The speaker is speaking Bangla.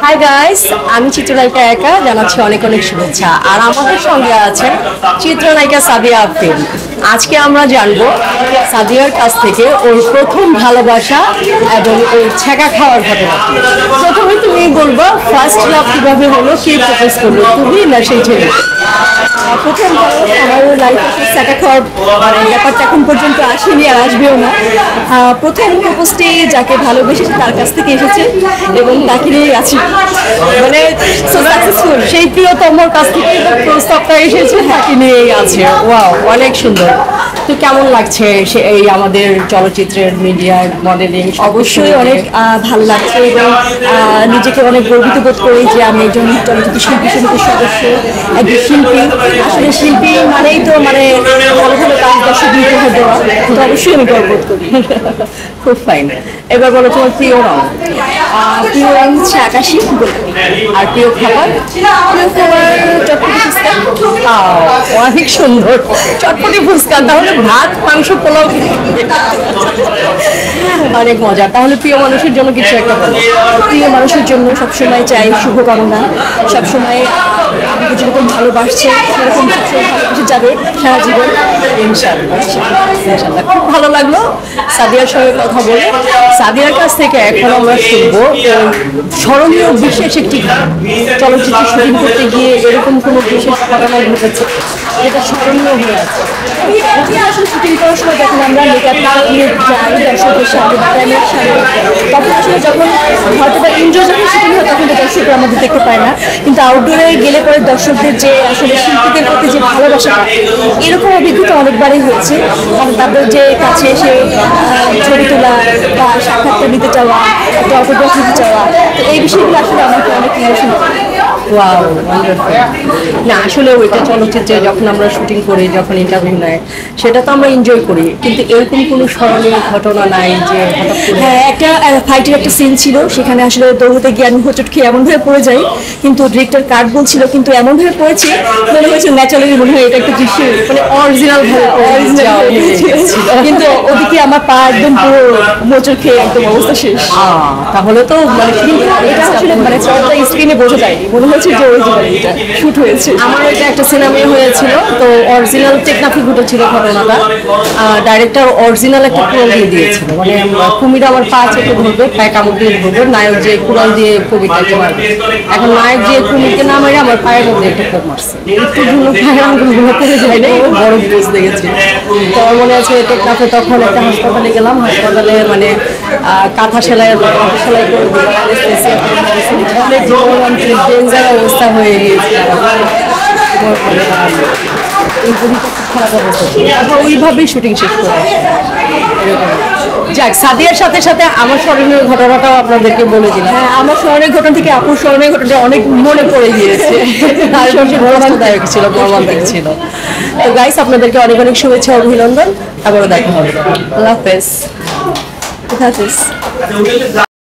হাই গাইস, আমি চিত্রনায়িকা একা জানাচ্ছি অনেক অনেক শুভেচ্ছা। আর আমাদের সঙ্গে আছেন চিত্রনায়িকা সাদিয়া আফরিন। আজকে আমরা জানবো সাদিয়ার কাছ থেকে ওর প্রথম ভালোবাসা এবং ওর ছ্যাঁকা খাওয়ার ঘটনা। প্রথমে তুমি বলবো ফার্স্ট লাভ কিভাবে হলো, কে প্রপোজ করলো, তুমি না সেই ছেলে? প্রথম আমার লাইফে ছ্যাঁকা খাওয়ার ব্যাপারটা এখন পর্যন্ত আসেনি আর আসবেও না। প্রথম প্রপোজটি যাকে ভালোবেসেছি তার কাছ থেকে এসেছে এবং তাকে নিয়েই আছি, মানে সাকসেসফুল। সেই প্রিয়তমর কাছ থেকে প্রস্তাবটা এসেছে, তাকে নিয়েই আছে। ওয়াও, অনেক সুন্দর। তো কেমন লাগছে এই আমাদের চলচ্চিত্রের মিডিয়ার মডেলিং? অবশ্যই অনেক ভালো লাগছে এবং নিজেকে অনেক গর্বিত বোধ করি যে আমি একজন চলচ্চিত্র শিল্পী সমিতির সদস্য, একজন শিল্পী। আসলে শিল্পী মানেই তো মানে ভালো ভালো কাজ দর্শক উপহার দেওয়া, তো অবশ্যই আমি গর্ব বোধ করি। খুব ফাইন। এবার বলো তোমার প্রিয় রং? প্রিয় রং হচ্ছে আকাশী। আর প্রিয় খাবার? প্রিয় খাবার চটপটি ফুচকা। অনেক সুন্দর, চটপটি ফুচকা। তাহলে ভাত মাংস পোলাও অনেক মজা। তাহলে প্রিয় মানুষের জন্য কিছু একটা বলো। প্রিয় মানুষের জন্য সবসময় চাই শুভকামনা, সবসময় আমাকে যেরকম ভালোবাসছে সেরকম সবসময় ভালোবেসে যাবে সারা জীবন, ইনশাআল্লাহ। ইনশাআল্লাহ। খুব ভালো লাগলো সাদিয়ার সঙ্গে কথা বলে। সাদিয়ার কাছ থেকে এখন আমরা শুনবো স্মরণীয় বিশেষ একটি চলচ্চিত্র শুটিং করতে গিয়ে এরকম কোনো বিশেষ ঘটনা ঘটেছে যেটা স্মরণীয় হয়ে আছে। আসলে শুটিং করার সময় যখন আমরা মেকআপ নিয়ে যাই দর্শকের সামনে ক্যামেরার সামনে, তখন আসলে যখন হয়তো বা ইন্ডোর যখন শুটিং হয় তখন তো দর্শকরা আমাদের দেখতে পায় না, কিন্তু আউটডোরে গেলে পরে দর্শকদের যে আসলে শিল্পীদের প্রতি যে ভালোবাসাটা, এরকম অভিজ্ঞতা অনেকবারই হয়েছে। মানে তাদের যে কাছে এসে ছবি তোলা বা সাক্ষাৎকার নিতে চাওয়া, একটা অটোগ্রাফ নিতে চাওয়া, তো এই বিষয়গুলো আসলে আমাকে অনেক ইমোশন করে। Wow, wonderful. না আসলে ওইটা চলচ্চিত্রে যখন আমরা শুটিং করি, যখন ইন্টারভিউ নেয়, সেটা তো আমরা এনজয় করি, কিন্তু এরকম কোনো স্মরণীয় ঘটনা নাই যে হঠাৎ করে? হ্যাঁ, একটা ফাইটের একটা সিন ছিল, সেখানে আসলে দৌড়তে গিয়ে আমি হোঁচট খেয়ে এমনভাবে পড়ে যাই, কিন্তু ডিরেক্টর কাট বলছিল, কিন্তু এমনভাবে পড়েছি মনে হয়েছে ন্যাচারালি, মনে হয় এটা একটা দৃশ্য, মানে অরিজিনাল কিন্তু ওদিকে আমার পা একদম পুরো হোঁচট খেয়ে একদম অবস্থা শেষ। তাহলে তো মানে এটা আসলে মানে পর্দা স্ক্রিনে বোঝা যায়নি, মনে হচ্ছে যে অরিজিনাল এটা শুট হয়েছে। আমার এটা একটা সিনেমায় হয়েছিল, তো অরিজিনাল টেকনাফি ঘটেছিল ঘটনাটা। ডাইরেক্টর অরিজিনাল একটা কুড়াল দিয়ে দিয়েছিল, মানে কুমির আমার পা চেপে ধরবে, পায়ে কামড় দিয়ে ধরবে, নায়ক যে কুড়াল দিয়ে কুমিরটাকে মারবে। এখন নায়ক যে কুমিরকে না মেরে আমার পায়ের মধ্যে একটা কোপ মারছে, একটু জন্য পায়ের আঙুলগুলো পড়ে যায় না, বড় বুঝ দেখেছি। তো আমার মনে আছে টেকনাফে তখন একটা হাসপাতালে গেলাম, হাসপাতালে মানে কাঁথা সেলাই করে ডেঞ্জার অবস্থা হয়ে গিয়েছে। খারাপ অবস্থা ছিল, ওইভাবেই শুটিং শেষ করে। যাক, সাদিয়ার সাথে সাথে আমার স্মরণীয় ঘটনাটাও আপনাদেরকে বলে দিলাম। হ্যাঁ, আমার স্মরণের ঘটনা থেকে আপুর স্মরণের ঘটনাটা অনেক মনে পড়ে গিয়েছে। আর মর্মান্তিক ছিল, মর্মান্তিক ছিল। তো গাইস, আপনাদেরকে অনেক অনেক শুভেচ্ছা, অভিনন্দন। আবারও দেখা হবে। আল্লাহ হাফেজ। কোথা